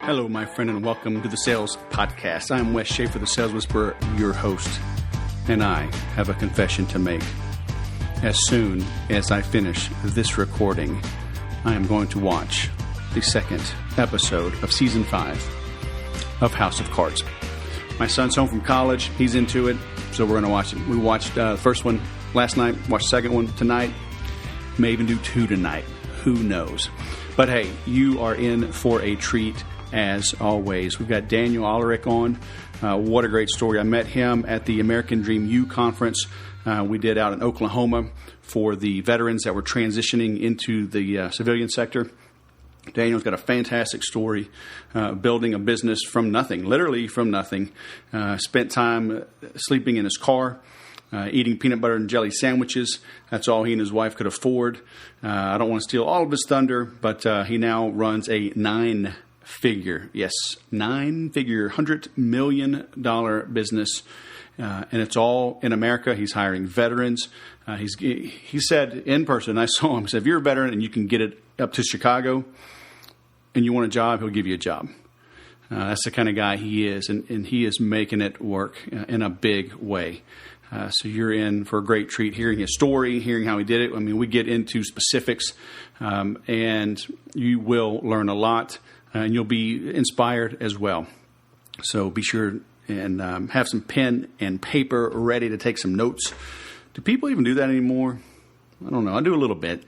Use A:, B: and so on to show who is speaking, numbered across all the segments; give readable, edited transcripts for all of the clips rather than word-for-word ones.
A: Hello, my friend, and welcome to the Sales Podcast. I'm Wes Schaefer, the Sales Whisperer, your host, and I have a confession to make. As soon as I finish this recording, I am going to watch the second episode of Season 5 of House of Cards. My son's home from college. He's into it, so we're going to watch it. We watched the first one last night, watched the second one tonight, may even do 2 tonight. Who knows? But hey, you are in for a treat. As always, we've got Daniel Alarik on. What a great story. I met him at the American Dream U conference we did out in Oklahoma for the veterans that were transitioning into the civilian sector. Daniel's got a fantastic story, building a business from nothing, literally from nothing. Spent time sleeping in his car, eating peanut butter and jelly sandwiches. That's all he and his wife could afford. I don't want to steal all of his thunder, but he now runs a $9-figure, $100 million business. And it's all in America. He's hiring veterans. He said in person, I saw him, he said, if you're a veteran and you can get it up to Chicago and you want a job, he'll give you a job. That's the kind of guy he is, and he is making it work in a big way. So you're in for a great treat hearing his story, hearing how he did it. I mean, we get into specifics, and you will learn a lot, and you'll be inspired as well. So be sure and have some pen and paper ready to take some notes. Do people even do that anymore? I don't know. I do a little bit.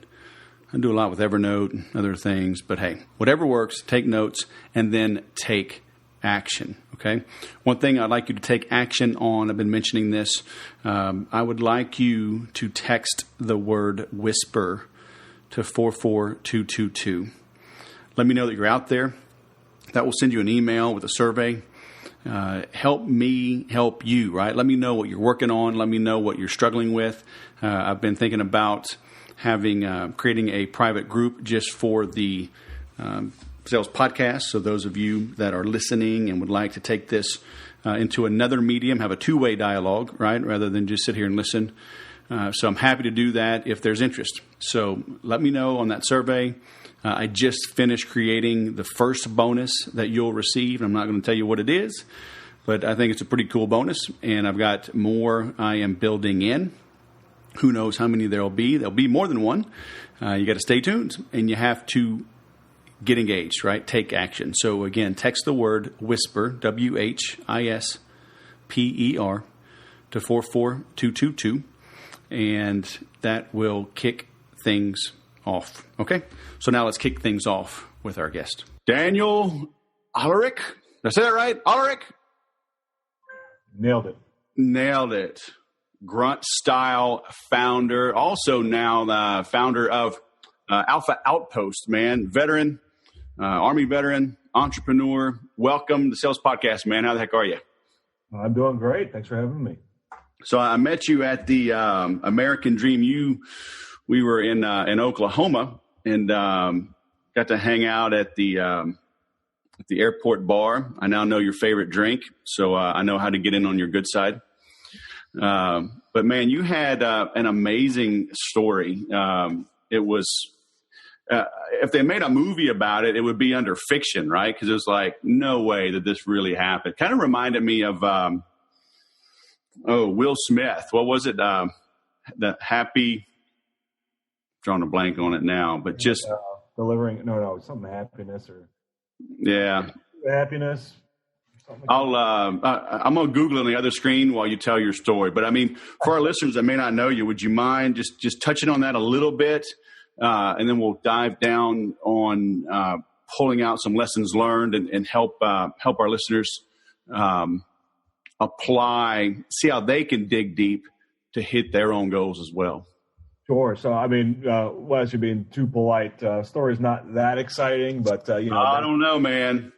A: I do a lot with Evernote and other things. But hey, whatever works, take notes and then take action. Okay. One thing I'd like you to take action on, I've been mentioning this. I would like you to text the word whisper to 44222. Let me know that you're out there. That will send you an email with a survey. Help me help you, right? Let me know what you're working on. Let me know what you're struggling with. I've been thinking about creating a private group just for the Sales Podcast. So those of you that are listening and would like to take this into another medium, have a two-way dialogue, right? Rather than just sit here and listen. So I'm happy to do that if there's interest. So let me know on that survey. I just finished creating the first bonus that you'll receive. I'm not going to tell you what it is, but I think it's a pretty cool bonus. And I've got more I am building in. Who knows how many there'll be. There'll be more than one. You got to stay tuned, and you have to get engaged, right? Take action. So again, text the word whisper, WHISPER, to 44222, and that will kick things off. Okay? So now let's kick things off with our guest. Daniel Alarik. Did I say that right? Alarik? Nailed it. Grunt style founder. Also now the founder of Alpha Outpost, man. Veteran. Army veteran, entrepreneur. Welcome to Sales Podcast, man. How the heck are you?
B: I'm doing great. Thanks for having me.
A: So I met you at the American Dream U. We were in Oklahoma and got to hang out at the airport bar. I now know your favorite drink, so I know how to get in on your good side. But man, you had an amazing story. It was. If they made a movie about it, it would be under fiction, right? Because it was like, no way that this really happened. Kind of reminded me of, Will Smith. What was it? The Happy, drawing a blank on it now, but just
B: delivering. No, something happiness or happiness.
A: I'm gonna Google it on the other screen while you tell your story. But I mean, for our listeners that may not know you, would you mind just touching on that a little bit? And then we'll dive down on pulling out some lessons learned and help our listeners apply, see how they can dig deep to hit their own goals as well.
B: Sure. So, I mean, Wes, you're being too polite. Story's not that exciting, but,
A: I don't know, man.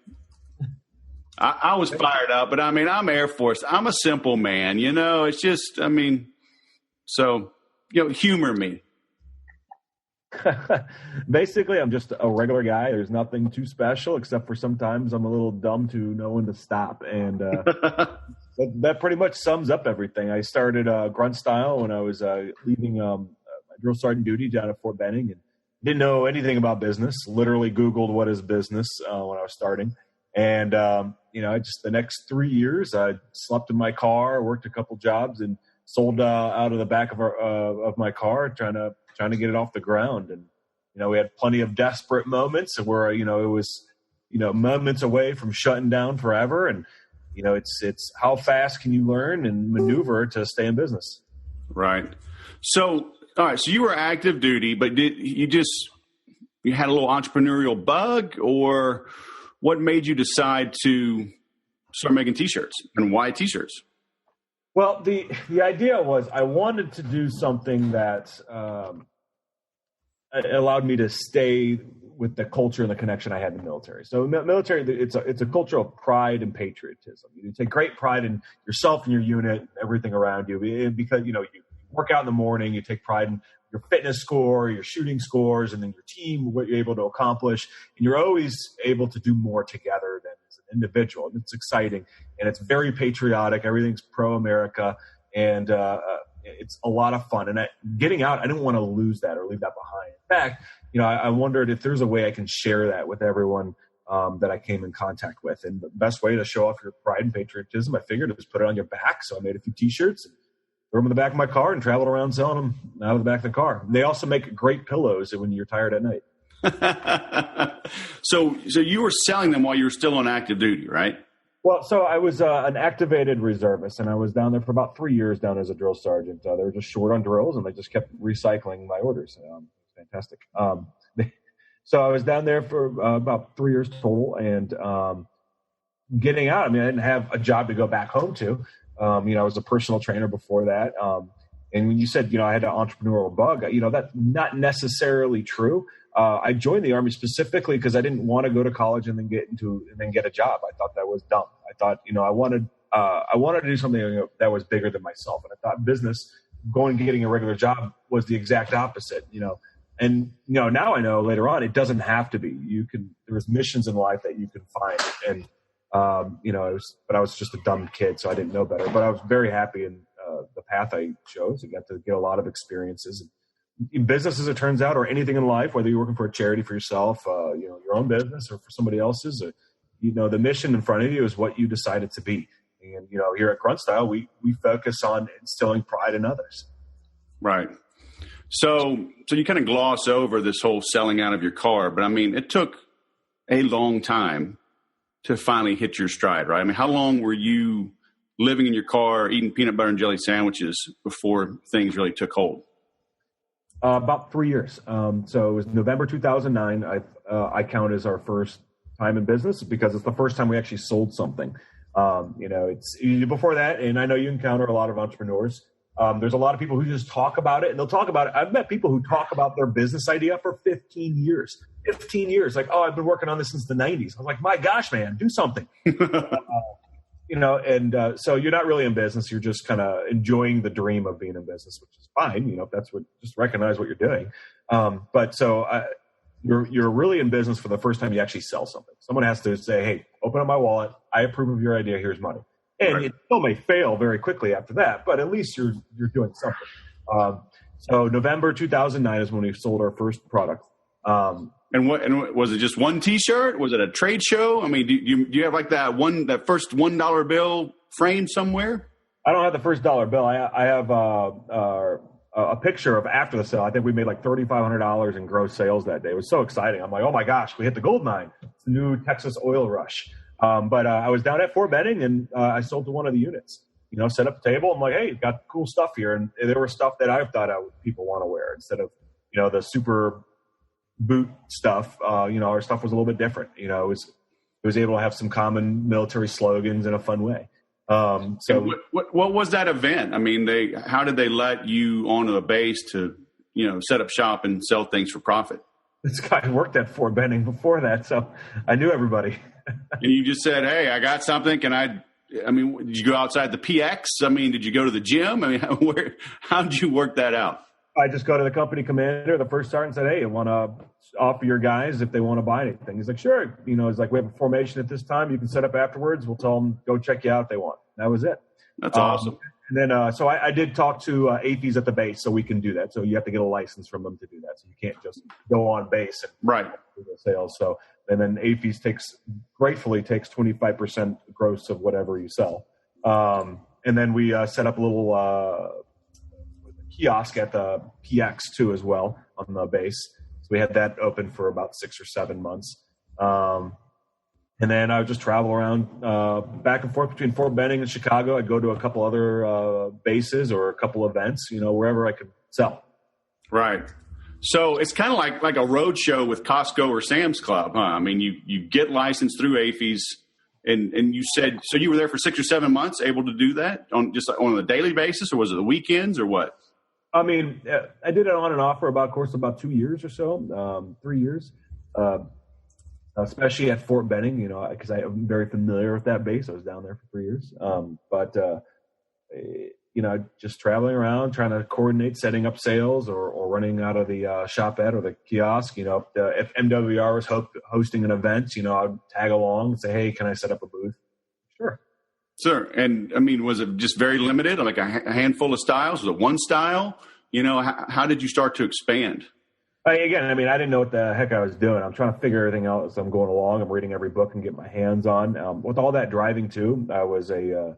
A: I was fired up, but I mean, I'm Air Force. I'm a simple man, it's just, so, humor me.
B: Basically, I'm just a regular guy. There's nothing too special, except for sometimes I'm a little dumb to know when to stop. And that pretty much sums up everything. I started Grunt style when I was leaving my drill sergeant duty down at Fort Benning, and didn't know anything about business. Literally Googled what is business when I was starting. And, just the next 3 years, I slept in my car, worked a couple jobs, and sold out of the back of my car, trying to get it off the ground. And, we had plenty of desperate moments where, it was, moments away from shutting down forever. And, it's how fast can you learn and maneuver to stay in business?
A: Right. So, all right. So you were active duty, but you had a little entrepreneurial bug, or what made you decide to start making T-shirts, and why T-shirts?
B: Well, the idea was I wanted to do something that allowed me to stay with the culture and the connection I had in the military. So military, it's a culture of pride and patriotism. You take great pride in yourself and your unit, everything around you, because, you work out in the morning, you take pride in your fitness score, your shooting scores, and then your team, what you're able to accomplish. And you're always able to do more together than as an individual. And it's exciting, and it's very patriotic. Everything's pro-America, and it's a lot of fun. And getting out, I didn't want to lose that or leave that behind. In fact, I wondered if there's a way I can share that with everyone that I came in contact with. And the best way to show off your pride and patriotism, I figured, is put it on your back. So I made a few T-shirts and threw them in the back of my car and traveled around selling them out of the back of the car. They also make great pillows when you're tired at night.
A: So you were selling them while you were still on active duty, right?
B: Well, so I was an activated reservist, and I was down there for about 3 years down as a drill sergeant. They were just short on drills, and they just kept recycling my orders. Fantastic. So I was down there for about 3 years total, and getting out, I didn't have a job to go back home to. I was a personal trainer before that. And when you said, I had an entrepreneurial bug, that's not necessarily true. I joined the Army specifically because I didn't want to go to college and then get a job. I thought that was dumb. I thought, I wanted to do something that was bigger than myself. And I thought business, getting a regular job, was the exact opposite. And now I know later on it doesn't have to be. There's missions in life that you can find. And but I was just a dumb kid, so I didn't know better. But I was very happy in the path I chose. I got to get a lot of experiences. In business, as it turns out, or anything in life, whether you're working for a charity for yourself, your own business, or for somebody else's, the mission in front of you is what you decide it to be. And here at Grunt Style, we focus on instilling pride in others.
A: Right. So you kind of gloss over this whole selling out of your car, but it took a long time to finally hit your stride, right? How long were you living in your car, eating peanut butter and jelly sandwiches before things really took hold?
B: About 3 years. So it was November 2009. I count as our first time in business because it's the first time we actually sold something. It's before that, and I know you encounter a lot of entrepreneurs. There's a lot of people who just talk about it, and they'll talk about it. I've met people who talk about their business idea for 15 years. 15 years. Like, I've been working on this since the 90s. I was like, my gosh, man, do something. So you're not really in business. You're just kind of enjoying the dream of being in business, which is fine. If that's just recognize what you're doing. You're really in business for the first time you actually sell something. Someone has to say, hey, open up my wallet. I approve of your idea. Here's money. And right. It still may fail very quickly after that, but at least you're doing something. So November 2009 is when we sold our first product.
A: And was it just one T-shirt? Was it a trade show? Do you have like that first $1 bill framed somewhere?
B: I don't have the first dollar bill. I have a picture of after the sale. I think we made like $3,500 in gross sales that day. It was so exciting. I'm like, oh my gosh, we hit the gold mine. It's the new Texas oil rush. But I was down at Fort Benning, and I sold to one of the units. Set up a table. I'm like, hey, you've got cool stuff here. And there was stuff that I thought people want to wear instead of, the super boot stuff. Our stuff was a little bit different. It was able to have some common military slogans in a fun way.
A: So what was that event? How did they let you onto a base to, set up shop and sell things for profit?
B: This guy worked at Fort Benning before that, so I knew everybody.
A: And you just said, hey, I got something. Did you go outside the PX? Did you go to the gym? How did you work that out?
B: I just go to the company commander, the first sergeant, and said, hey, I want to offer your guys if they want to buy anything. He's like, sure. It's like, we have a formation at this time. You can set up afterwards. We'll tell them, go check you out if they want. That was it.
A: That's awesome.
B: And then, so I did talk to AFES at the base, so we can do that. So you have to get a license from them to do that. So you can't just go on base and do the sales. So, and then AFES gratefully takes 25% gross of whatever you sell. And then we set up a little kiosk at the PX too as well on the base. So we had that open for about 6 or 7 months. And then I would just travel around back and forth between Fort Benning and Chicago. I'd go to a couple other bases or a couple events, wherever I could sell.
A: Right. So it's kind of like a road show with Costco or Sam's Club, huh? I mean, you get licensed through AFES, and you said, so you were there for 6 or 7 months, able to do that on a daily basis, or was it the weekends, or what?
B: I mean, I did it on and off for about 2 years or so, 3 years. Especially at Fort Benning, because I'm very familiar with that base. I was down there for 3 years. Just traveling around, trying to coordinate setting up sales or running out of the shopette or the kiosk. If MWR was hosting an event, I'd tag along and say, hey, can I set up a booth? Sure.
A: And I mean, was it just very limited, like a handful of styles? Was it one style? How did you start to expand?
B: I didn't know what the heck I was doing. I'm trying to figure everything out as I'm going along. I'm reading every book and get my hands on. With all that driving too, I was an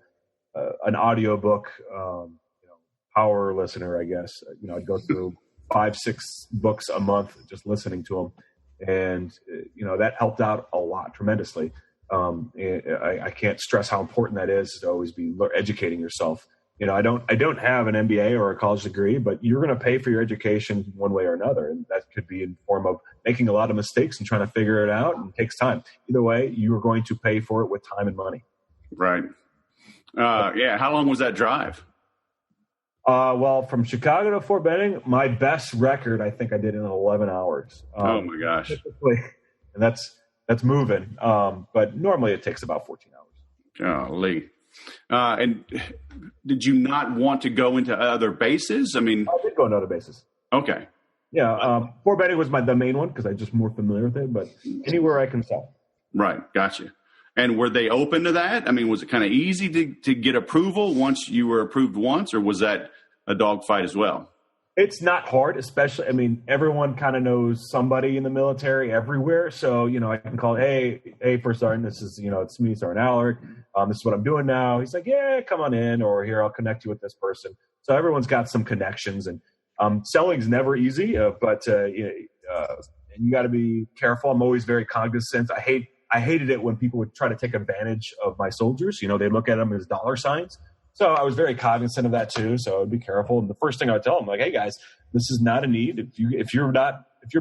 B: audio book, power listener, I guess. I'd go through 5-6 books a month just listening to them, and that helped out a lot tremendously. I can't stress how important that is to always be educating yourself. I don't have an MBA or a college degree, but you're going to pay for your education one way or another. And that could be in form of making a lot of mistakes and trying to figure it out. And it takes time. Either way, you are going to pay for it with time and money.
A: Right. How long was that drive?
B: Well, from Chicago to Fort Benning, my best record, I think I did in 11 hours.
A: Oh my gosh.
B: And that's moving. But normally it takes about 14 hours.
A: Golly. And did you not want to go into other bases? I mean,
B: I did go into other bases.
A: Okay.
B: Yeah. Fort Benning was the main one because I'm just more familiar with it, but anywhere I can sell.
A: Right. Gotcha. And were they open to that? I mean, was it kind of easy to get approval once you were approved once, or was that a dogfight as well?
B: It's not hard, especially, everyone kind of knows somebody in the military everywhere. So, I can call, hey, First Sergeant, this is, it's me, Sergeant Alarik. This is what I'm doing now. He's like, yeah, come on in, or here, I'll connect you with this person. So everyone's got some connections, and selling's never easy, but you got to be careful. I'm always very cognizant. I hated it when people would try to take advantage of my soldiers. They look at them as dollar signs. So I was very cognizant of that too. So I'd be careful. And the first thing I would tell them, like, hey guys, this is not a need. If you're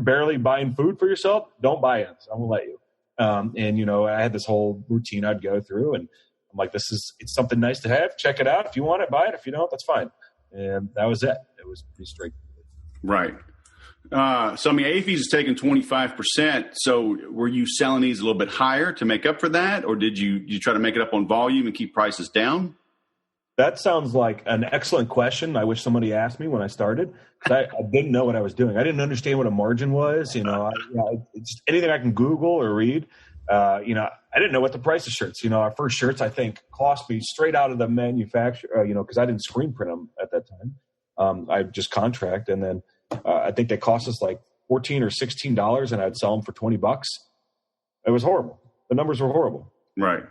B: barely buying food for yourself, don't buy it. I won't let you. I had this whole routine I'd go through, and I'm like, it's something nice to have. Check it out. If you want it, buy it. If you don't, that's fine. And that was it. It was pretty straightforward.
A: Right. AFES is taking 25%. So were you selling these a little bit higher to make up for that? Or did you try to make it up on volume and keep prices down?
B: That sounds like an excellent question. I wish somebody asked me when I started, because I didn't know what I was doing. I didn't understand what a margin was. Just anything I can Google or read. I didn't know what the price of shirts. Our first shirts, I think, cost me straight out of the manufacturer. Because I didn't screen print them at that time. I just contract, and then I think they cost us like $14 or $16, and I'd sell them for $20. It was horrible. The numbers were horrible.
A: Right.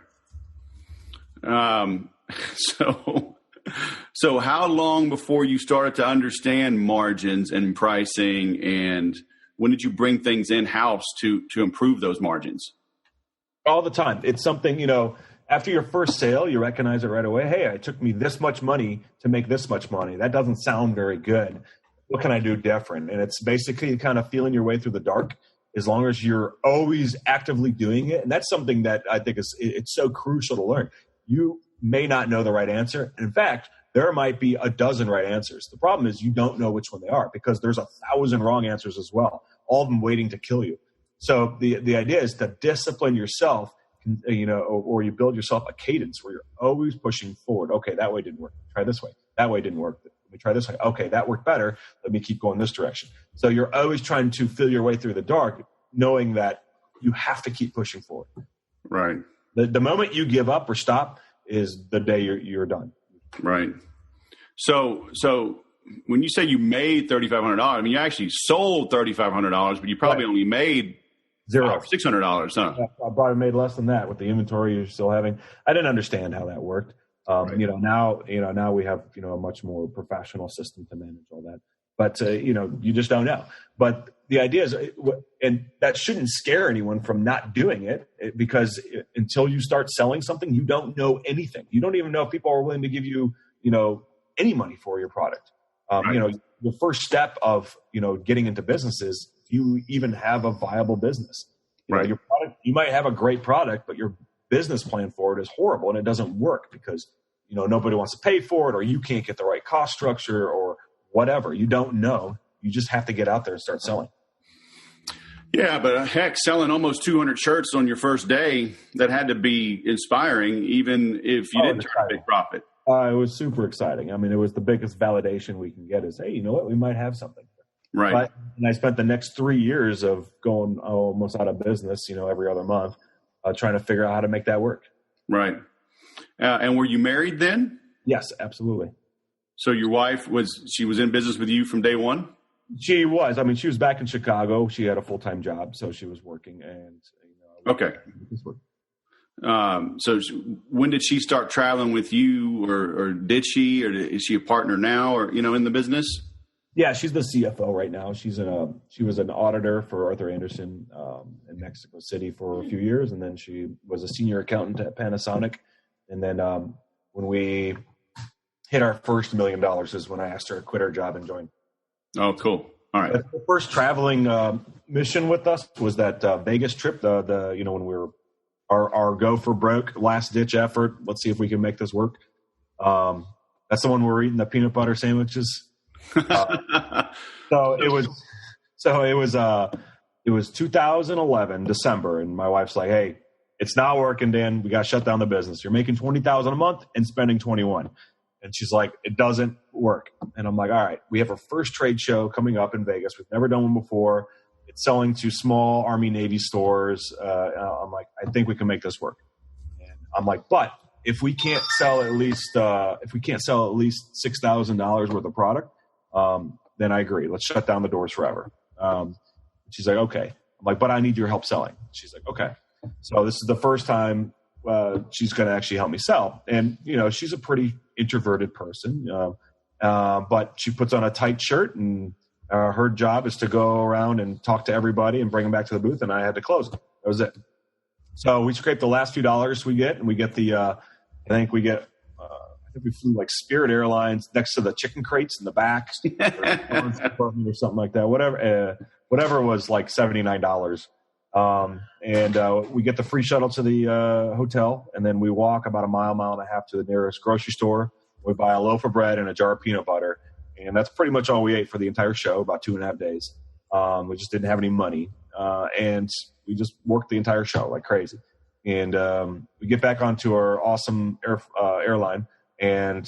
A: So how long before you started to understand margins and pricing, and when did you bring things in-house to improve those margins?
B: All the time. It's something, after your first sale, you recognize it right away. Hey, it took me this much money to make this much money. That doesn't sound very good. What can I do different? And it's basically kind of feeling your way through the dark, as long as you're always actively doing it. And that's something that I think it's so crucial to learn. You may not know the right answer. In fact, there might be a dozen right answers. The problem is you don't know which one they are, because there's 1,000 wrong answers as well, all of them waiting to kill you. So the idea is to discipline yourself, or you build yourself a cadence where you're always pushing forward. Okay, that way didn't work. Try this way. That way didn't work. Let me try this way. Okay, that worked better. Let me keep going this direction. So you're always trying to feel your way through the dark, knowing that you have to keep pushing forward.
A: Right.
B: The moment you give up or stop is the day you're done.
A: Right. So when you say you made $3,500, I mean, you actually sold $3,500, but you probably only made
B: zero
A: $600, huh?
B: Yeah, I probably made less than that with the inventory you're still having. I didn't understand how that worked.
A: Right.
B: Now we have, a much more professional system to manage all that. But, you just don't know. But the idea is, and that shouldn't scare anyone from not doing it, because until you start selling something, you don't know anything. You don't even know if people are willing to give you, any money for your product.
A: Right.
B: The first step of, getting into business is, you even have a viable business.
A: Right.
B: Your product, you might have a great product, but your business plan for it is horrible and it doesn't work because, nobody wants to pay for it, or you can't get the right cost structure or whatever. You don't know. You just have to get out there and start selling.
A: Yeah, but heck, selling almost 200 shirts on your first day, that had to be inspiring, even if you didn't turn a big profit.
B: It was super exciting. I mean, it was the biggest validation we can get is, hey, you know what? We might have something.
A: Right.
B: And I spent the next 3 years of going almost out of business, every other month, trying to figure out how to make that work.
A: Right. And were you married then?
B: Yes, absolutely.
A: So your wife was in business with you from day one?
B: She was. I mean, she was back in Chicago. She had a full-time job, so she was working. And
A: okay. So when did she start traveling with you, or did she, or is she a partner now, or in the business?
B: Yeah, she's the CFO right now. She was an auditor for Arthur Andersen in Mexico City for a few years, and then she was a senior accountant at Panasonic. And then when we hit our first $1 million is when I asked her to quit her job and join.
A: Oh, cool. All right.
B: The first traveling mission with us was that Vegas trip. When we were our go for broke, last ditch effort. Let's see if we can make this work. That's the one where we're eating the peanut butter sandwiches. So it was 2011 December, and my wife's like, "Hey, it's not working, Dan. We got to shut down the business. You're making $20,000 a month and spending 21." And she's like, "It doesn't work." And I'm like, "All right, we have our first trade show coming up in Vegas. We've never done one before. It's selling to small Army Navy stores." I'm like, "I think we can make this work." And I'm like, "But if we can't sell at least $6,000 worth of product, then I agree. Let's shut down the doors forever." She's like, "Okay." I'm like, "But I need your help selling." She's like, "Okay." So this is the first time she's going to actually help me sell. And, she's a pretty introverted person, but she puts on a tight shirt, and her job is to go around and talk to everybody and bring them back to the booth. And I had to close them. That was it. So we scraped the last few dollars we get, and we get I think we flew like Spirit Airlines next to the chicken crates in the back or something like that. Whatever was like $79. And we get the free shuttle to the hotel, and then we walk about a mile and a half to the nearest grocery store. We buy a loaf of bread and a jar of peanut butter, and that's pretty much all we ate for the entire show, about 2.5 days. We just didn't have any money, and we just worked the entire show like crazy. And we get back onto our awesome airline, and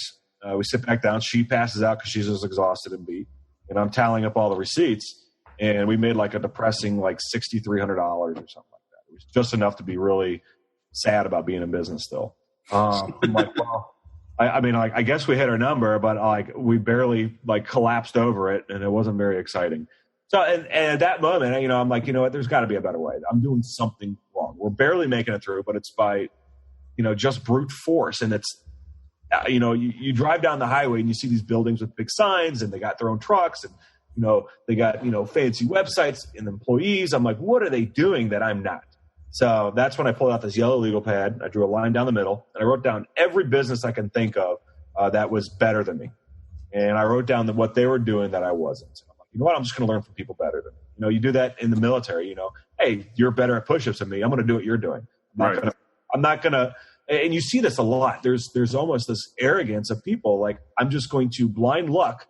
B: we sit back down. She passes out because she's just exhausted and beat, and I'm tallying up all the receipts. And we made like a depressing like $6,300 or something like that. It was just enough to be really sad about being in business still. I'm like, well, I guess we hit our number, but like we barely like collapsed over it, and it wasn't very exciting. So, and at that moment, I'm like, you know what? There's got to be a better way. I'm doing something wrong. We're barely making it through, but it's by, just brute force. And it's, you drive down the highway and you see these buildings with big signs, and they got their own trucks, and they got, fancy websites and employees. I'm like, what are they doing that I'm not? So that's when I pulled out this yellow legal pad. I drew a line down the middle, and I wrote down every business I can think of that was better than me. And I wrote down what they were doing that I wasn't. I'm like, you know what? I'm just going to learn from people better than me. You do that in the military, hey, you're better at push-ups than me. I'm going to do what you're doing. I'm not going to, and you see this a lot. There's almost this arrogance of people like, I'm just going to blind luck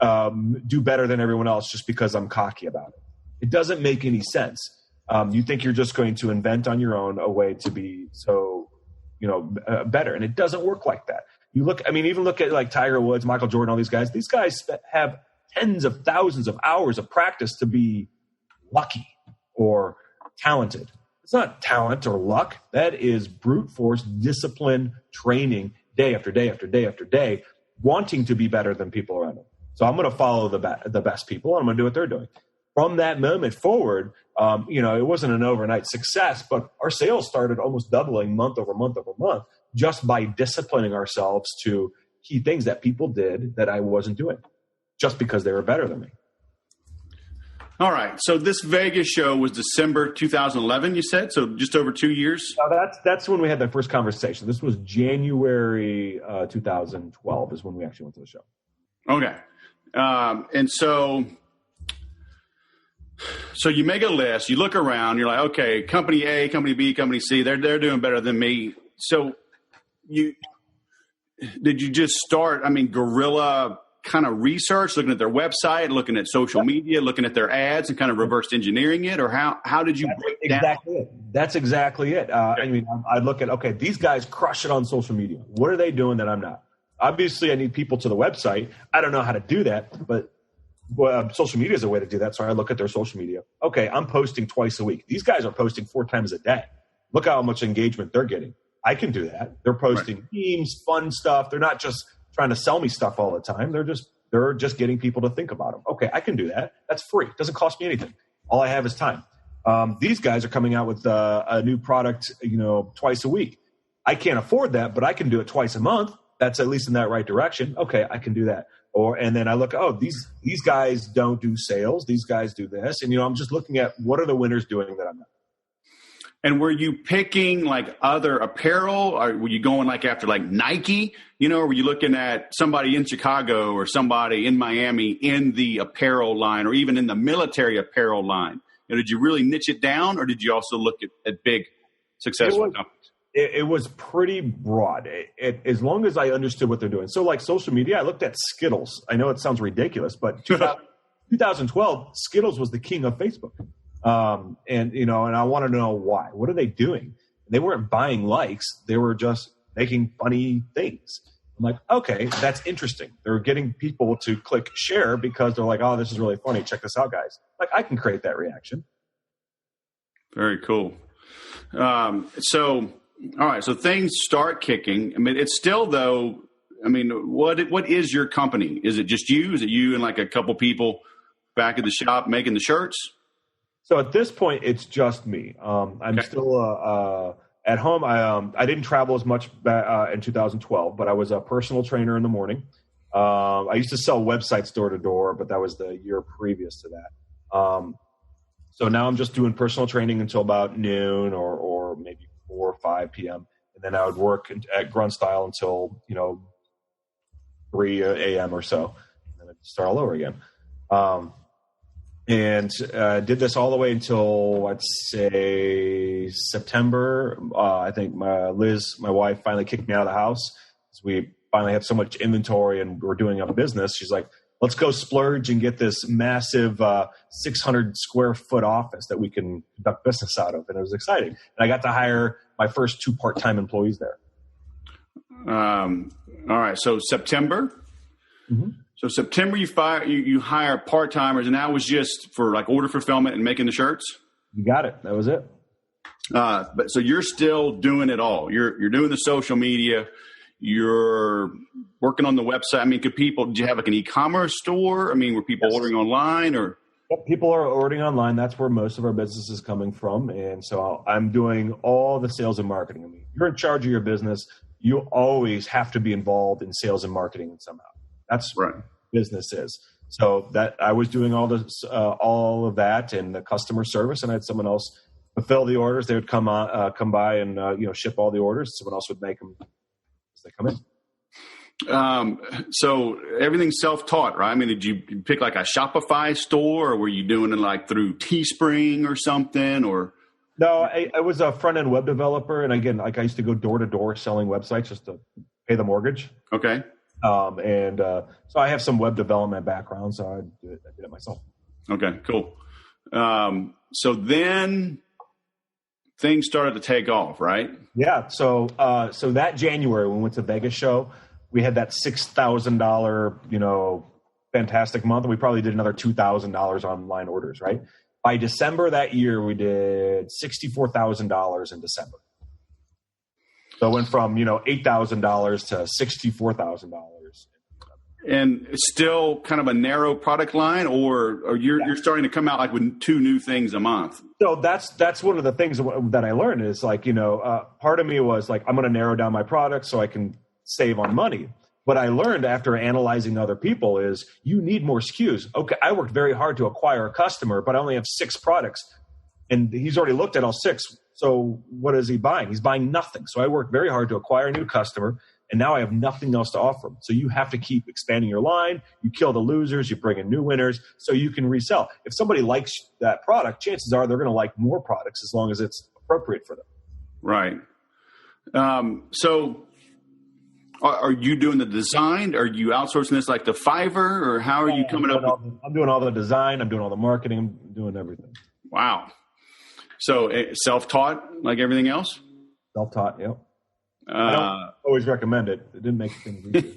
B: do better than everyone else just because I'm cocky about it. It doesn't make any sense. You think you're just going to invent on your own a way to be so, better. And it doesn't work like that. Even look at like Tiger Woods, Michael Jordan, all these guys. These guys have tens of thousands of hours of practice to be lucky or talented. It's not talent or luck. That is brute force, discipline, training, day after day after day after day, wanting to be better than people around them. So I'm going to follow the best people, and I'm going to do what they're doing. From that moment forward, it wasn't an overnight success, but our sales started almost doubling month over month over month just by disciplining ourselves to key things that people did that I wasn't doing just because they were better than me.
A: All right. So this Vegas show was December 2011, you said? So just over 2 years?
B: That's when we had that first conversation. This was January 2012 is when we actually went to the show.
A: Okay. And so you make a list, you look around, you're like, okay, company A, company B, company C, they're doing better than me. So did you just start, guerrilla kind of research, looking at their website, looking at social media, looking at their ads and kind of reverse engineering it? Or how did you break down?
B: Exactly it. That's exactly it. I'd look at, okay, these guys crush it on social media. What are they doing that I'm not? Obviously, I need people to the website. I don't know how to do that, but social media is a way to do that. So I look at their social media. Okay, I'm posting twice a week. These guys are posting 4 times a day. Look how much engagement they're getting. I can do that. They're posting memes, fun stuff. They're not just trying to sell me stuff all the time. They're just getting people to think about them. Okay, I can do that. That's free. It doesn't cost me anything. All I have is time. These guys are coming out with a new product, twice a week. I can't afford that, but I can do it twice a month. That's at least in that right direction. Okay, I can do that. And then I look, these guys don't do sales. These guys do this. And, I'm just looking at what are the winners doing that I'm not.
A: And were you picking like other apparel, or were you going like after like Nike, or were you looking at somebody in Chicago or somebody in Miami in the apparel line or even in the military apparel line? Did you really niche it down, or did you also look at big successful companies?
B: It was pretty broad, as long as I understood what they're doing. So like social media, I looked at Skittles. I know it sounds ridiculous, but 2012, Skittles was the king of Facebook. And I want to know why. What are they doing? They weren't buying likes. They were just making funny things. I'm like, okay, that's interesting. They're getting people to click share because they're like, oh, this is really funny. Check this out, guys. Like, I can create that reaction.
A: Very cool. All right, so things start kicking. It's still, though, what is your company? Is it just you? Is it you and like a couple people back at the shop making the shirts?
B: So at this point, it's just me. I'm still at home. I didn't travel as much in 2012, but I was a personal trainer in the morning. I used to sell websites door to door, but that was the year previous to that. So now I'm just doing personal training until about noon or maybe 4 or 5 p.m. And then I would work at Grunt Style until, 3 a.m. or so. And then I'd start all over again. And did this all the way until, I'd say, September. I think Liz, my wife, finally kicked me out of the house. So we finally had so much inventory and we're doing a business. She's like, let's go splurge and get this massive 600 square foot office that we can conduct business out of. And it was exciting. And I got to hire my first 2 part-time employees there.
A: All right. So September. Mm-hmm. So September, you hire part-timers, and that was just for like order fulfillment and making the shirts?
B: You got it. That was it.
A: But so you're still doing it all. You're doing the social media. You're working on the website. Did you have like an e-commerce store? Were people ordering online or?
B: Yep, people are ordering online. That's where most of our business is coming from. And so I'm doing all the sales and marketing. You're in charge of your business. You always have to be involved in sales and marketing somehow. That's right. What business is. So that I was doing all of that and the customer service, and I had someone else fulfill the orders. They would come by and ship all the orders. Someone else would make them as they come in.
A: So everything's self-taught, right? Did you pick like a Shopify store, or were you doing it like through Teespring or something, or?
B: No, I was a front-end web developer, and again, like I used to go door to door selling websites just to pay the mortgage.
A: Okay.
B: So I have some web development background, so I did it myself.
A: Okay, cool. So then things started to take off, right?
B: Yeah. So that January when we went to Vegas show, we had that $6,000, fantastic month. And we probably did another $2,000 online orders, right? By December that year, we did $64,000 in December. So it went from, $8,000 to $64,000.
A: And it's still kind of a narrow product line, or you're starting to come out like with 2 new things a month?
B: So that's one of the things that I learned is like, part of me was like, I'm going to narrow down my products so I can save on money. What I learned after analyzing other people is you need more SKUs. Okay, I worked very hard to acquire a customer, but I only have 6 products, and he's already looked at all 6. So what is he buying? He's buying nothing. So I worked very hard to acquire a new customer, and now I have nothing else to offer him. So you have to keep expanding your line. You kill the losers. You bring in new winners so you can resell. If somebody likes that product, chances are they're going to like more products as long as it's appropriate for them.
A: Right. So are you doing the design? Are you outsourcing this like to Fiverr, or how are you coming up?
B: I'm doing all the design. I'm doing all the marketing. I'm doing everything.
A: Wow. So self-taught like everything else?
B: Self-taught, yep. I don't always recommend it. It didn't make things easy.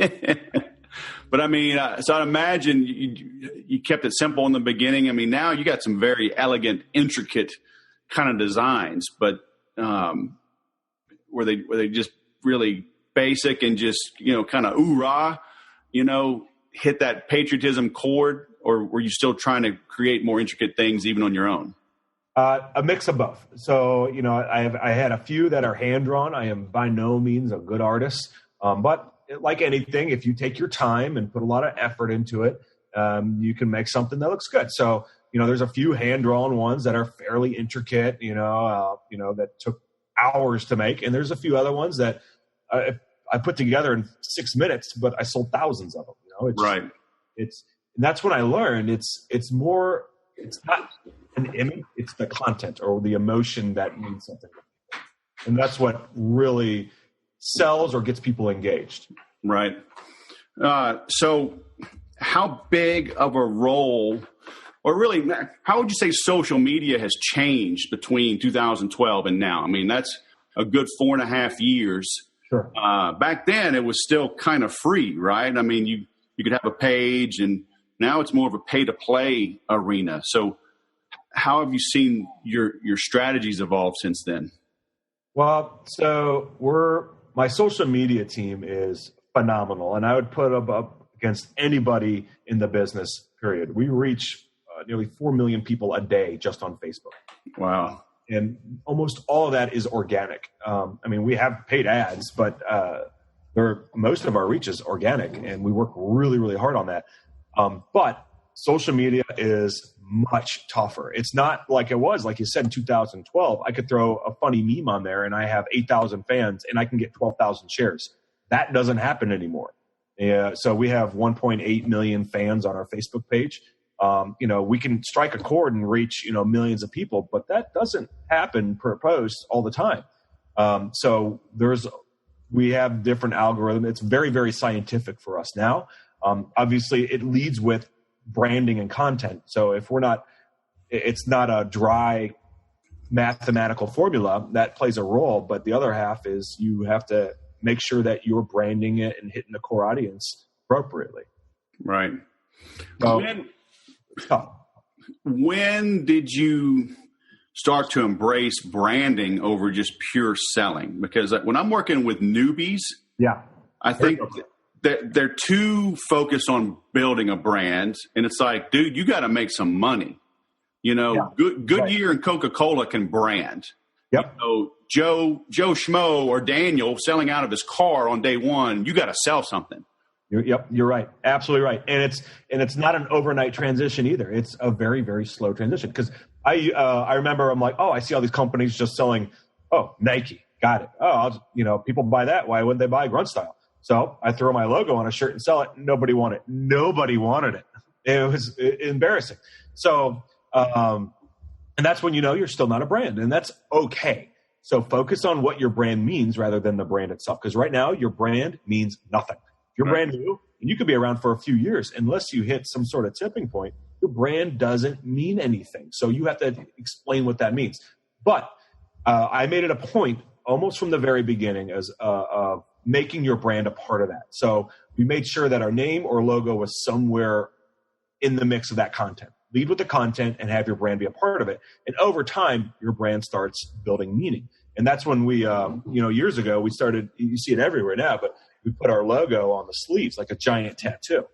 A: But I mean, so I'd imagine you kept it simple in the beginning. I mean, now you got some very elegant, intricate kind of designs, but were they just really basic and just, kind of ooh-rah, hit that patriotism chord, or were you still trying to create more intricate things even on your own?
B: A mix of both. So, I had a few that are hand-drawn. I am by no means a good artist. But like anything, if you take your time and put a lot of effort into it, you can make something that looks good. So, there's a few hand-drawn ones that are fairly intricate, that took hours to make. And there's a few other ones that I put together in 6 minutes, but I sold thousands of them.
A: Right.
B: And that's when I learned it's not an image, it's the content or the emotion that means something. And that's what really sells or gets people engaged.
A: Right. So how big of a role, or really, how would you say social media has changed between 2012 and now? I mean, that's a good 4.5 years.
B: Sure.
A: Back then, it was still kind of free, right? I mean, you could have a page, and now it's more of a pay-to-play arena. So how have you seen your strategies evolve since then?
B: Well, so my social media team is phenomenal, and I would put up against anybody in the business, period. We reach nearly 4 million people a day just on Facebook.
A: Wow.
B: And almost all of that is organic. We have paid ads, but most of our reach is organic, and we work really, really hard on that. But social media is much tougher. It's not like it was, like you said, in 2012. I could throw a funny meme on there, and I have 8,000 fans, and I can get 12,000 shares. That doesn't happen anymore. So we have 1.8 million fans on our Facebook page. We can strike a chord and reach, millions of people, but that doesn't happen per post all the time. So we have different algorithm. It's very, very scientific for us now. Obviously it leads with branding and content. So it's not a dry mathematical formula that plays a role, but the other half is you have to make sure that you're branding it and hitting the core audience appropriately.
A: Right.
B: So,
A: when did you start to embrace branding over just pure selling? Because when I'm working with newbies, I think that they're too focused on building a brand. And it's like, dude, you got to make some money. Goodyear and Coca-Cola can brand.
B: Yep.
A: Joe Schmo or Daniel selling out of his car on day one, you got to sell something.
B: You're right. Absolutely right. And it's not an overnight transition either. It's a very, very slow transition. Because I remember I'm like, I see all these companies just selling, Nike, got it. People buy that. Why wouldn't they buy Grunt style? So I throw my logo on a shirt and sell it. Nobody wanted it. It was embarrassing. So, and that's when you're still not a brand, and that's okay. So focus on what your brand means rather than the brand itself. Because right now your brand means nothing. If you're brand new, and you could be around for a few years, unless you hit some sort of tipping point, your brand doesn't mean anything. So you have to explain what that means. But I made it a point almost from the very beginning as making your brand a part of that. So we made sure that our name or logo was somewhere in the mix of that content. Lead with the content and have your brand be a part of it. And over time, your brand starts building meaning. And that's when we, years ago, we started, you see it everywhere now, but we put our logo on the sleeves like a giant tattoo.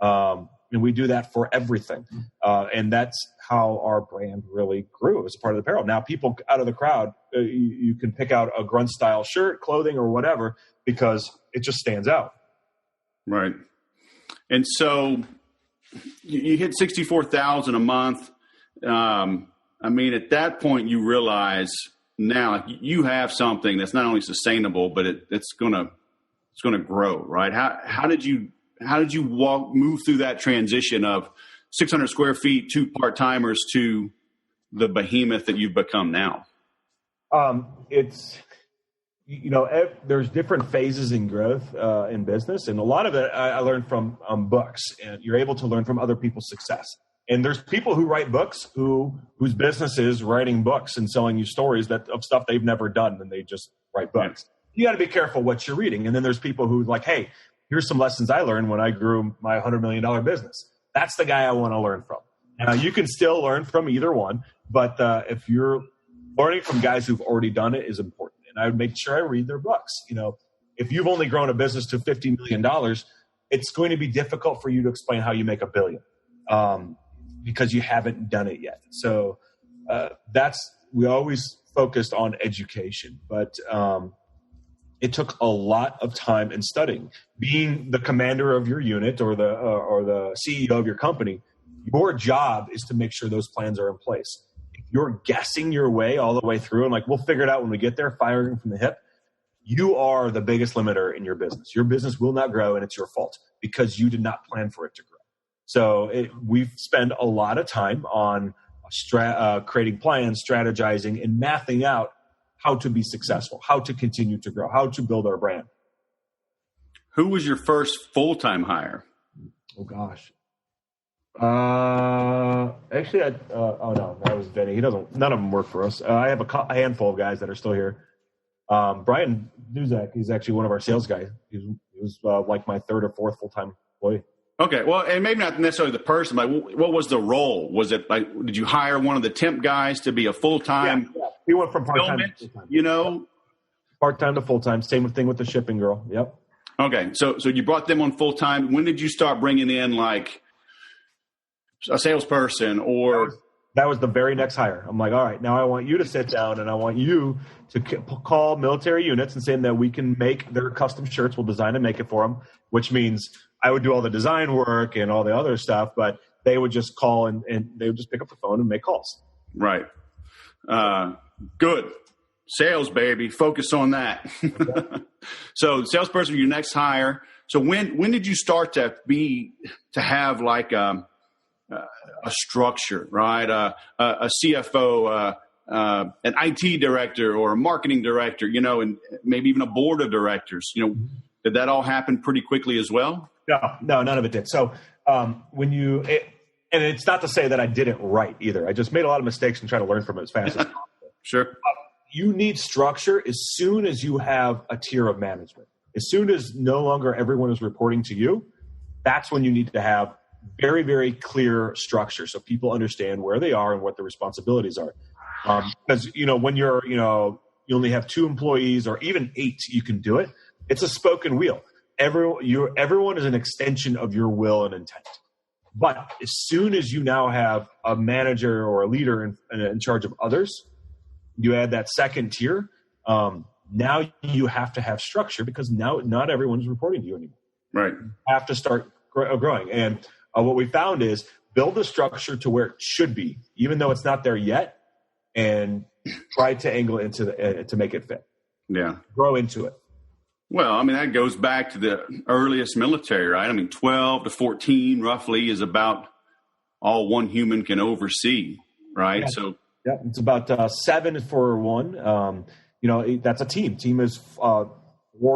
B: And we do that for everything. And that's how our brand really grew as a part of the apparel. Now, people out of the crowd, you can pick out a Grunt style shirt, clothing, or whatever, because it just stands out.
A: Right. And so you hit 64,000 a month. At that point, you realize now you have something that's not only sustainable, but it's going to grow, right? How did you move through that transition of 600 square feet, 2 part-timers to the behemoth that you've become now?
B: There's different phases in growth in business. And a lot of it I learned from books, and you're able to learn from other people's success. And there's people who write books whose business is writing books and selling you stories of stuff they've never done, and they just write books. Yeah. You got to be careful what you're reading. And then there's people who like, hey, here's some lessons I learned when I grew my $100 million business. That's the guy I want to learn from. Now, you can still learn from either one, but if you're learning from guys who've already done it is important. And I would make sure I read their books. If you've only grown a business to $50 million, it's going to be difficult for you to explain how you make $1 billion because you haven't done it yet. So we always focused on education, but it took a lot of time and studying. Being the commander of your unit or the CEO of your company, your job is to make sure those plans are in place. If you're guessing your way all the way through and like, we'll figure it out when we get there, firing from the hip, you are the biggest limiter in your business. Your business will not grow, and it's your fault because you did not plan for it to grow. So we've spent a lot of time on creating plans, strategizing, and mapping out how to be successful, how to continue to grow, how to build our brand.
A: Who was your first full-time hire?
B: Oh, gosh. Actually, no, that was Vinny. None of them work for us. I have a handful of guys that are still here. Brian Nuzak, he's actually one of our sales guys. He was like my third or fourth full-time employee.
A: Okay, well, and maybe not necessarily the person, but what was the role? Was it like, did you hire one of the temp guys to be a full-time?
B: Yeah. He went from part-time to full-time. Part-time to full-time. Same thing with the shipping girl. Yep.
A: Okay, so you brought them on full-time. When did you start bringing in like a salesperson or?
B: That was the very next hire. I'm like, all right, now I want you to sit down and I want you to call military units and say that we can make their custom shirts. We'll design and make it for them, which means I would do all the design work and all the other stuff, but they would just call and they would just pick up the phone and make calls. Right.
A: Good. Sales, baby. Focus on that. So salesperson, your next hire. So when did you start to have like a structure, right? A CFO, an IT director or a marketing director, and maybe even a board of directors, did that all happen pretty quickly as well?
B: No, none of it did. So and it's not to say that I did it right either. I just made a lot of mistakes and try to learn from it as fast as possible.
A: Sure.
B: You need structure as soon as you have a tier of management. As soon as no longer everyone is reporting to you, that's when you need to have very, very clear structure so people understand where they are and what their responsibilities are. Because, when you only have 2 employees or even 8, you can do it. It's a spoken wheel. Everyone is an extension of your will and intent. But as soon as you now have a manager or a leader in charge of others, you add that second tier. Now you have to have structure because now not everyone is reporting to you anymore.
A: Right.
B: You have to start growing. And what we found is build the structure to where it should be, even though it's not there yet, and try to angle into to make it fit.
A: Yeah.
B: Grow into it.
A: Well, that goes back to the earliest military, right? 12 to 14 roughly is about all one human can oversee, right?
B: Yeah.
A: So
B: yeah, it's about 7 for one. That's a team. Team is 4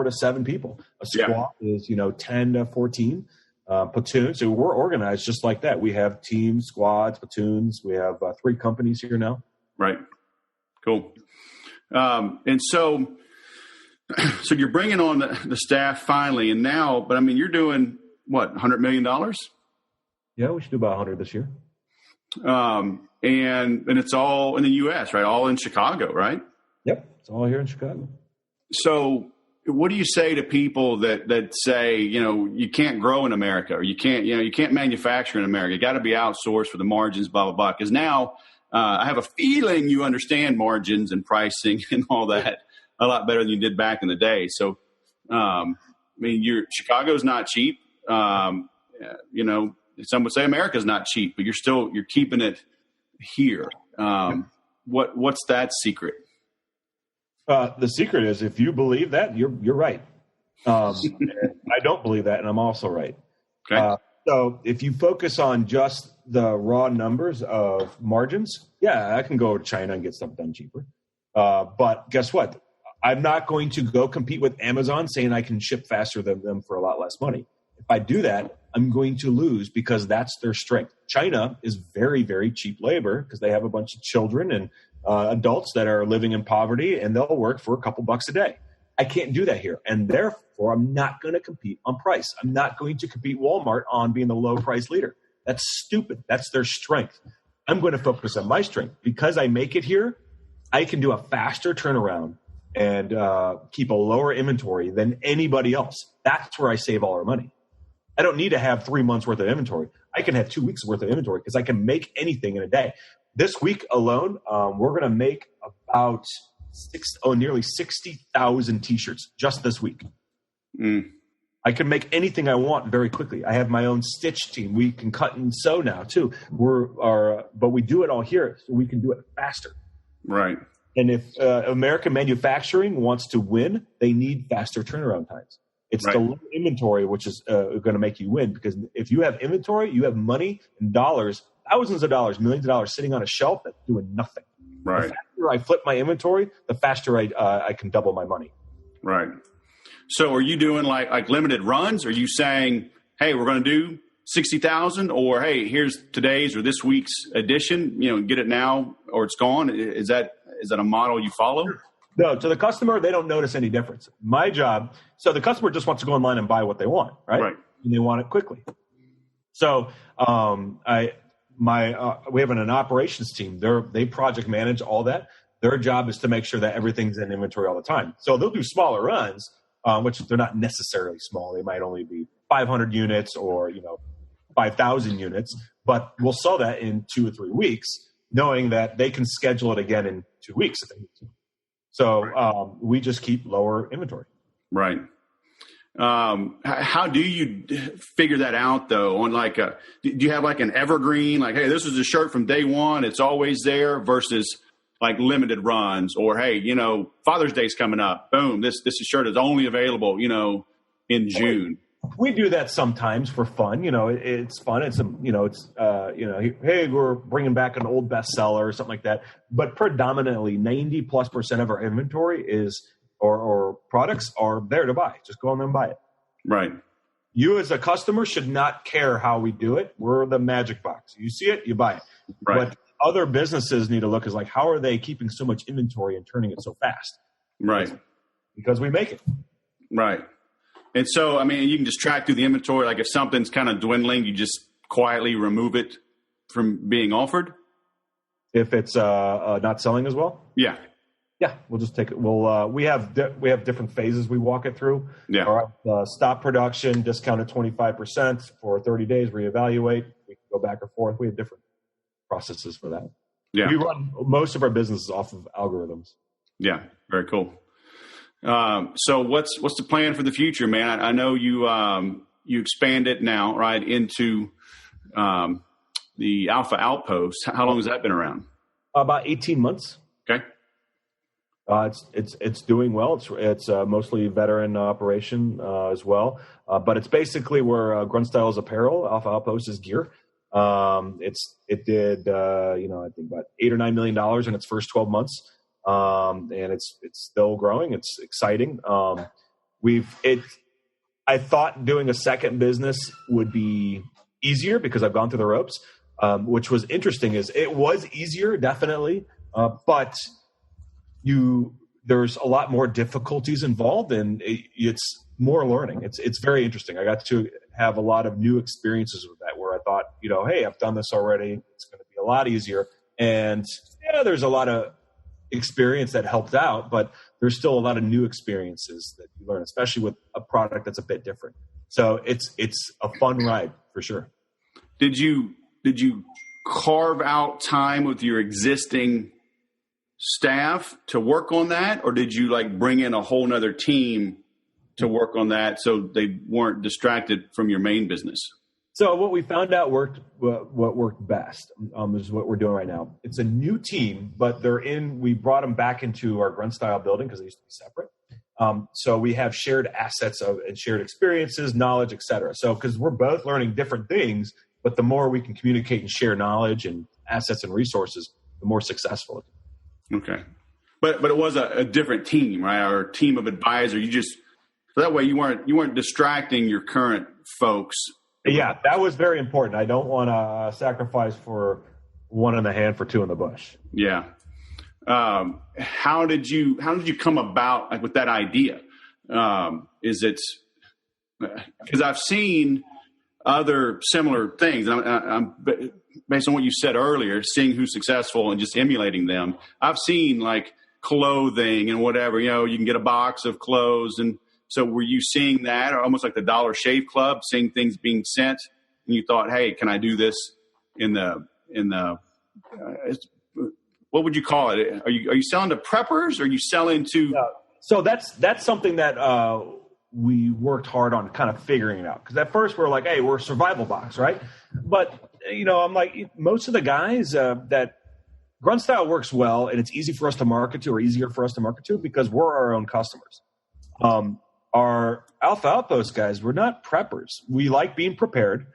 B: to 7 people. A squad is 10 to 14. Platoon. So we're organized just like that. We have teams, squads, platoons. We have 3 companies here now.
A: Right. Cool. And so you're bringing on the staff finally, and now, but you're doing what, $100 million?
B: Yeah, we should do about 100 this year.
A: And it's all in the U.S., right? All in Chicago, right?
B: Yep. It's all here in Chicago.
A: So what do you say to people that say, you can't grow in America, or you can't manufacture in America? You got to be outsourced for the margins, blah, blah, blah. Because now I have a feeling you understand margins and pricing and all that a lot better than you did back in the day. So, Chicago's not cheap. Some would say America's not cheap, but you're keeping it here. What's that secret?
B: The secret is, if you believe that, you're right. I don't believe that, and I'm also right.
A: Okay.
B: So if you focus on just the raw numbers of margins, yeah, I can go to China and get stuff done cheaper. But guess what? I'm not going to go compete with Amazon saying I can ship faster than them for a lot less money. If I do that, I'm going to lose because that's their strength. China is very, very cheap labor because they have a bunch of children and adults that are living in poverty, and they'll work for a couple bucks a day. I can't do that here. And therefore, I'm not going to compete on price. I'm not going to compete Walmart on being the low price leader. That's stupid. That's their strength. I'm going to focus on my strength. Because I make it here, I can do a faster turnaround and keep a lower inventory than anybody else. That's where I save all our money. I don't need to have 3 months worth of inventory. I can have 2 weeks worth of inventory because I can make anything in a day. This week alone, we're going to make about nearly 60,000 T-shirts just this week. I can make anything I want very quickly. I have my own stitch team. We can cut and sew now too. But we do it all here, so we can do it faster.
A: Right.
B: And if American manufacturing wants to win, they need faster turnaround times. It's the low inventory which is going to make you win, because if you have inventory, you have money and dollars, thousands of dollars, millions of dollars sitting on a shelf that's doing nothing.
A: Right.
B: The faster I flip my inventory, the faster I can double my money.
A: Right. So are you doing like limited runs? Are you saying, hey, we're going to do 60,000, or hey, here's today's or this week's edition, get it now or it's gone? Is that a model you follow?
B: No, to the customer, they don't notice any difference. My job, so the customer just wants to go online and buy what they want, right?
A: Right.
B: And they want it quickly. So we have an operations team. They project manage all that. Their job is to make sure that everything's in inventory all the time. So they'll do smaller runs, which they're not necessarily small. They might only be 500 units or 5,000 units, but we'll sell that in 2 or 3 weeks, knowing that they can schedule it again in 2 weeks if they need to. So we just keep lower inventory.
A: Right. How do you figure that out, though? On do you have like an evergreen, like, hey, this is a shirt from day one, it's always there, versus like limited runs, or hey, Father's Day's coming up, boom, this shirt is only available, in June.
B: We do that sometimes for fun. It's fun. Hey, we're bringing back an old bestseller or something like that. But predominantly 90+% of our inventory is, or products are there to buy. Just go on there and buy it.
A: Right.
B: You as a customer should not care how we do it. We're the magic box. You see it, you buy it.
A: Right.
B: But other businesses need to look is like, how are they keeping so much inventory and turning it so fast?
A: Right.
B: Because we make it.
A: Right. And so, you can just track through the inventory. Like if something's kind of dwindling, you just quietly remove it from being offered.
B: If it's not selling as well?
A: Yeah.
B: Yeah, we'll just take it. We have different phases we walk it through.
A: Yeah.
B: All right, stop production, discount at 25% for 30 days, reevaluate. We can go back or forth. We have different processes for that.
A: Yeah.
B: We run most of our businesses off of algorithms.
A: Yeah, very cool. So what's the plan for the future, man? I know you expand it now, right, into the Alpha Outpost. How long has that been around?
B: About 18 months.
A: Okay.
B: It's doing well. It's mostly veteran operation as well, but it's basically where Grunt Style is apparel. Alpha Outpost is gear. It did I think about $8 or $9 million in its first 12 months. And it's still growing. It's exciting. I thought doing a second business would be easier because I've gone through the ropes, which was interesting. It was easier, definitely. But there's a lot more difficulties involved, and it's more learning. It's very interesting. I got to have a lot of new experiences with that, where I thought, hey, I've done this already. It's going to be a lot easier. And there's a lot of experience that helped out, but there's still a lot of new experiences that you learn, especially with a product that's a bit different. So it's a fun ride for sure.
A: Did you carve out time with your existing staff to work on that, or did you like bring in a whole nother team to work on that so they weren't distracted from your main business?
B: So what we found out what worked best is what we're doing right now. It's a new team, but we brought them back into our Grunt style building because they used to be separate. So we have shared assets and shared experiences, knowledge, et cetera. So because we're both learning different things, but the more we can communicate and share knowledge and assets and resources, the more successful it is.
A: Okay. But it was a different team, right? Or a team of advisors. So that way you weren't distracting your current folks.
B: Yeah, that was very important. I don't want to sacrifice for one in the hand for two in the bush.
A: Yeah. How did you come about like with that idea? Is it because I've seen other similar things, and I'm based on what you said earlier, seeing who's successful and just emulating them. I've seen like clothing and whatever, you can get a box of clothes. And so were you seeing that, or almost like the Dollar Shave Club, seeing things being sent, and you thought, hey, can I do this in the what would you call it? Are you selling to preppers, or are you selling to?
B: So that's something that we worked hard on kind of figuring it out. Because at first we're like, hey, we're a survival box, right? But, I'm like, most of the guys that Grunt Style works well, and it's easy for us to market to, or easier for us to market to, because we're our own customers. Our Alpha Outpost guys, we're not preppers. We like being prepared.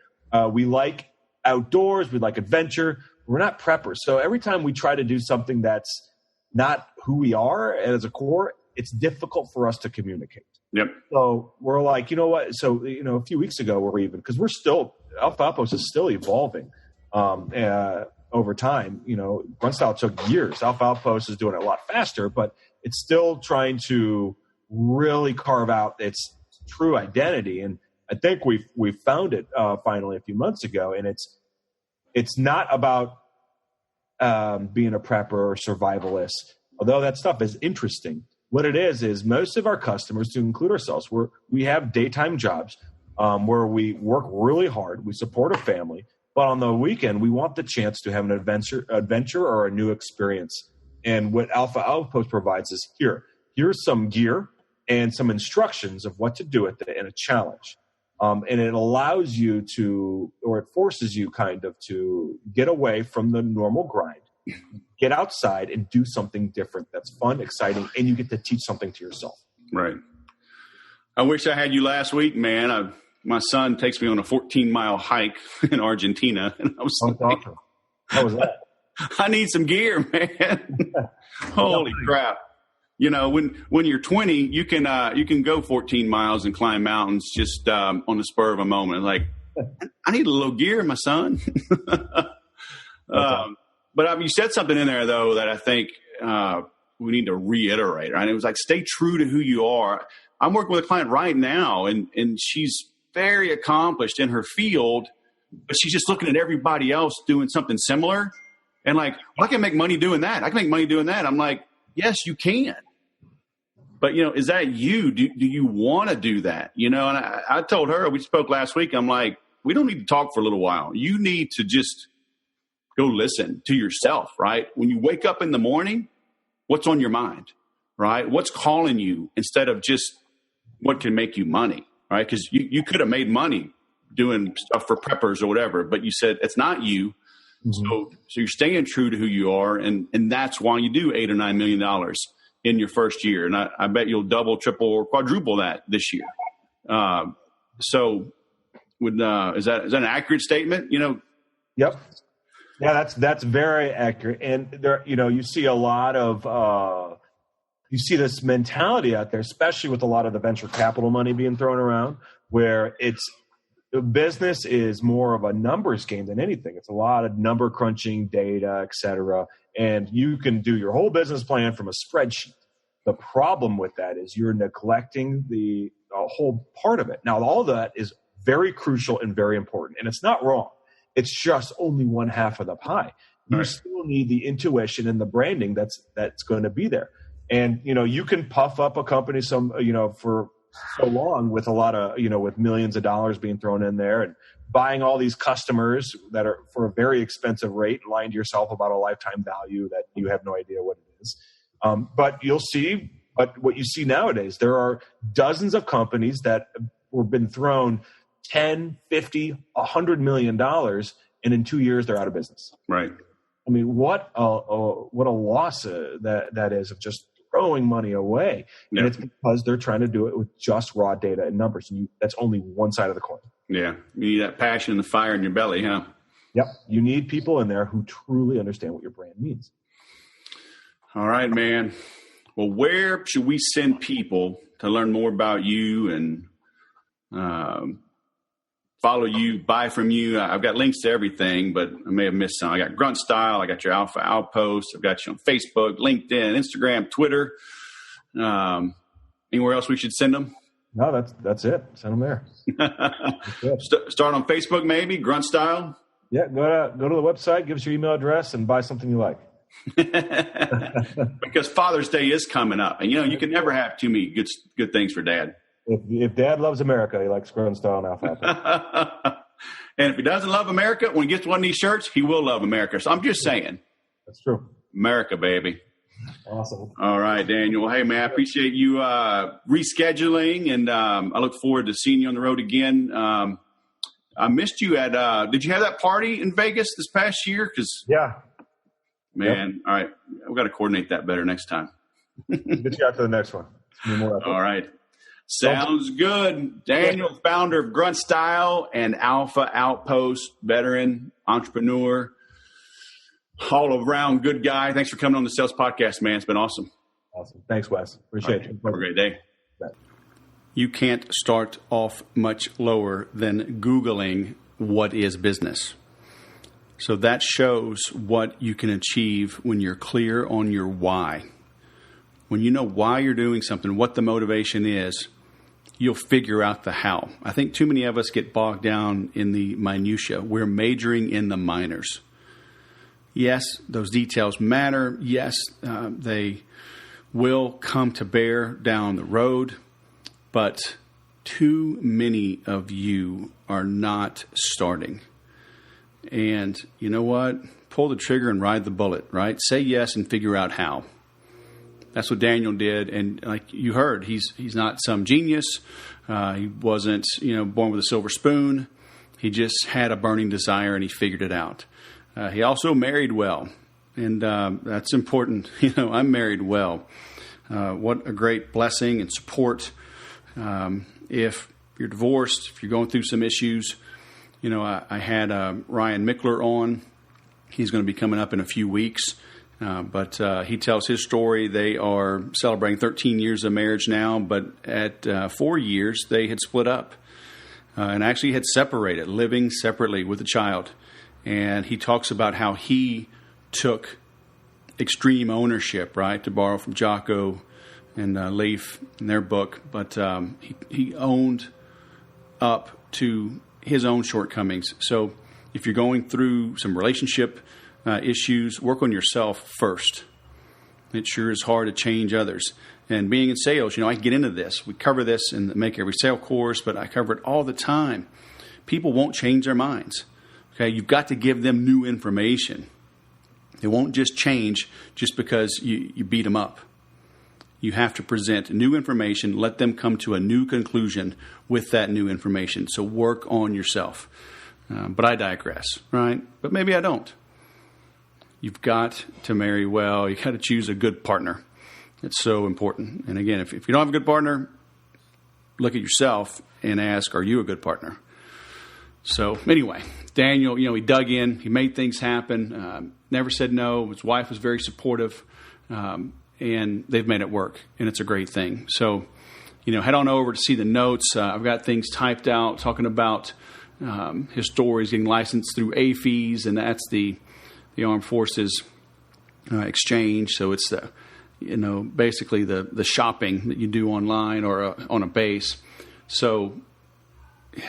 B: We like outdoors. We like adventure. We're not preppers. So every time we try to do something that's not who we are as a core, it's difficult for us to communicate.
A: Yep.
B: So we're like, you know what? So, a few weeks ago, because we're still, Alpha Outpost is still evolving over time. Grunt Style took years. Alpha Outpost is doing it a lot faster, but it's still trying to really carve out its true identity. And I think we found it finally a few months ago. And it's not about being a prepper or survivalist, although that stuff is interesting. What it is most of our customers, to include ourselves, we have daytime jobs where we work really hard. We support a family, but on the weekend, we want the chance to have an adventure or a new experience. And what Alpha Outpost provides is here's some gear and some instructions of what to do with it and a challenge. And it allows you it forces you kind of to get away from the normal grind, get outside and do something different that's fun, exciting, and you get to teach something to yourself.
A: Right. I wish I had you last week, man. My son takes me on a 14-mile hike in Argentina, and I was
B: awesome. How was that?
A: I need some gear, man. Holy crap. When you're 20, you can go 14 miles and climb mountains just on the spur of a moment. Like, I need a little gear, my son. But you said something in there, though, that I think we need to reiterate, right? It was like, stay true to who you are. I'm working with a client right now, and she's very accomplished in her field, but she's just looking at everybody else doing something similar. And like, well, I can make money doing that. I can make money doing that. I'm like, yes, you can. But, is that you? Do you want to do that? And I told her, we spoke last week, I'm like, we don't need to talk for a little while. You need to just go listen to yourself, right? When you wake up in the morning, what's on your mind, right? What's calling you instead of just what can make you money, right? Because you could have made money doing stuff for preppers or whatever, but you said it's not you. Mm-hmm. So you're staying true to who you are, and that's why you do $8 or $9 million in your first year. And I bet you'll double, triple, or quadruple that this year. So is that an accurate statement?
B: Yep. Yeah, that's very accurate. And there, you see a lot of you see this mentality out there, especially with a lot of the venture capital money being thrown around, where business is more of a numbers game than anything. It's a lot of number crunching, data, et cetera. And you can do your whole business plan from a spreadsheet. The problem with that is you're neglecting the whole part of it. Now, all of that is very crucial and very important, and it's not wrong. It's just only one half of the pie. You still need the intuition and the branding that's going to be there. And, you can puff up a company for so long with a lot of, with millions of dollars being thrown in there and buying all these customers that are for a very expensive rate, lying to yourself about a lifetime value that you have no idea what it is. But what you see nowadays, there are dozens of companies that have been thrown 10, 50, $100 million, and in 2 years they're out of business.
A: Right.
B: I mean, what a loss that is of just throwing money away.
A: Yeah.
B: And it's because they're trying to do it with just raw data and numbers. And that's only one side of the coin.
A: Yeah. You need that passion and the fire in your belly, huh?
B: Yep. You need people in there who truly understand what your brand means.
A: All right, man. Well, where should we send people to learn more about you and follow you, buy from you? I've got links to everything, but I may have missed some. I got Grunt Style. I got your Alpha Outpost. I've got you on Facebook, LinkedIn, Instagram, Twitter. Anywhere else we should send them?
B: No, that's it. Send them there.
A: Start on Facebook, maybe Grunt Style.
B: Yeah, go to the website, give us your email address, and buy something you like.
A: Because Father's Day is coming up, and you can never have too many good things for Dad.
B: If Dad loves America, he likes Grunt Style and Alpha.
A: And if he doesn't love America, when he gets one of these shirts, he will love America. So I'm just saying.
B: That's true.
A: America, baby.
B: Awesome. All
A: right, Daniel. Hey, man, I appreciate you rescheduling, and I look forward to seeing you on the road again. I missed you at did you have that party in Vegas this past year?
B: Yeah.
A: Man, All right. We've got to coordinate that better next time.
B: Get you out to the next one.
A: All right. Sounds good. Daniel, founder of Grunt Style and Alpha Outpost, veteran, entrepreneur, all around good guy. Thanks for coming on the Sales Podcast, man. It's been awesome.
B: Awesome. Thanks, Wes. Appreciate you.
A: Have a great day. You can't start off much lower than Googling what is business. So that shows what you can achieve when you're clear on your why. When you know why you're doing something, what the motivation is, you'll figure out the how. I think too many of us get bogged down in the minutia. We're majoring in the minors. Yes, those details matter. Yes, they will come to bear down the road. But too many of you are not starting. And you know what? Pull the trigger and ride the bullet, right? Say yes and figure out how. That's what Daniel did. And like you heard, he's not some genius. He wasn't, born with a silver spoon. He just had a burning desire and he figured it out. He also married well. And that's important. I'm married well. What a great blessing and support. If you're divorced, if you're going through some issues, I had Ryan Mickler on. He's going to be coming up in a few weeks. But he tells his story. They are celebrating 13 years of marriage now, but at 4 years, they had split up and actually had separated, living separately with a child. And he talks about how he took extreme ownership, right, to borrow from Jocko and Leif in their book. But he owned up to his own shortcomings. So if you're going through some relationship issues, work on yourself first. It sure is hard to change others. And being in sales, I get into this. We cover this in the Make Every Sale course, but I cover it all the time. People won't change their minds. Okay, you've got to give them new information. They won't just change just because you beat them up. You have to present new information, let them come to a new conclusion with that new information. So work on yourself. But I digress, right? But maybe I don't. You've got to marry well. You've got to choose a good partner. It's so important. And again, if you don't have a good partner, look at yourself and ask, are you a good partner? So anyway, Daniel, he dug in. He made things happen. Never said no. His wife was very supportive. And they've made it work. And it's a great thing. So, head on over to see the notes. I've got things typed out talking about his stories, getting licensed through AFES, and that's the Armed Forces exchange. So it's basically the shopping that you do online or on a base. So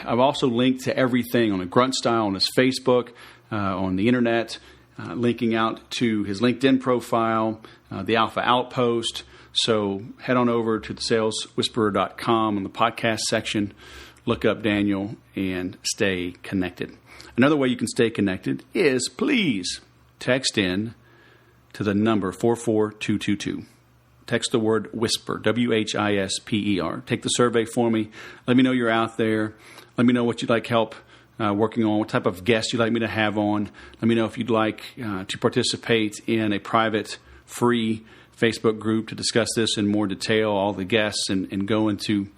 A: I've also linked to everything on a Grunt Style on his Facebook, on the internet. linking out to his LinkedIn profile, the Alpha Outpost. So head on over to thesaleswhisperer.com in the podcast section, look up Daniel, and stay connected. Another way you can stay connected is please text in to the number 44222. Text the word WHISPER, WHISPER. Take the survey for me. Let me know you're out there. Let me know what you'd like help working on, what type of guests you'd like me to have on. Let me know if you'd like to participate in a private, free Facebook group to discuss this in more detail, all the guests, and go into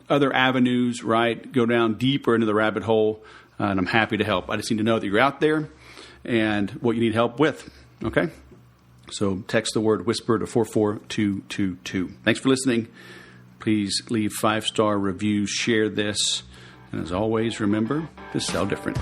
A: other avenues, right? Go down deeper into the rabbit hole, and I'm happy to help. I just need to know that you're out there and what you need help with, okay? So text the word WHISPER to 44222. Thanks for listening. Please leave 5-star reviews, share this, and as always, remember to sell different.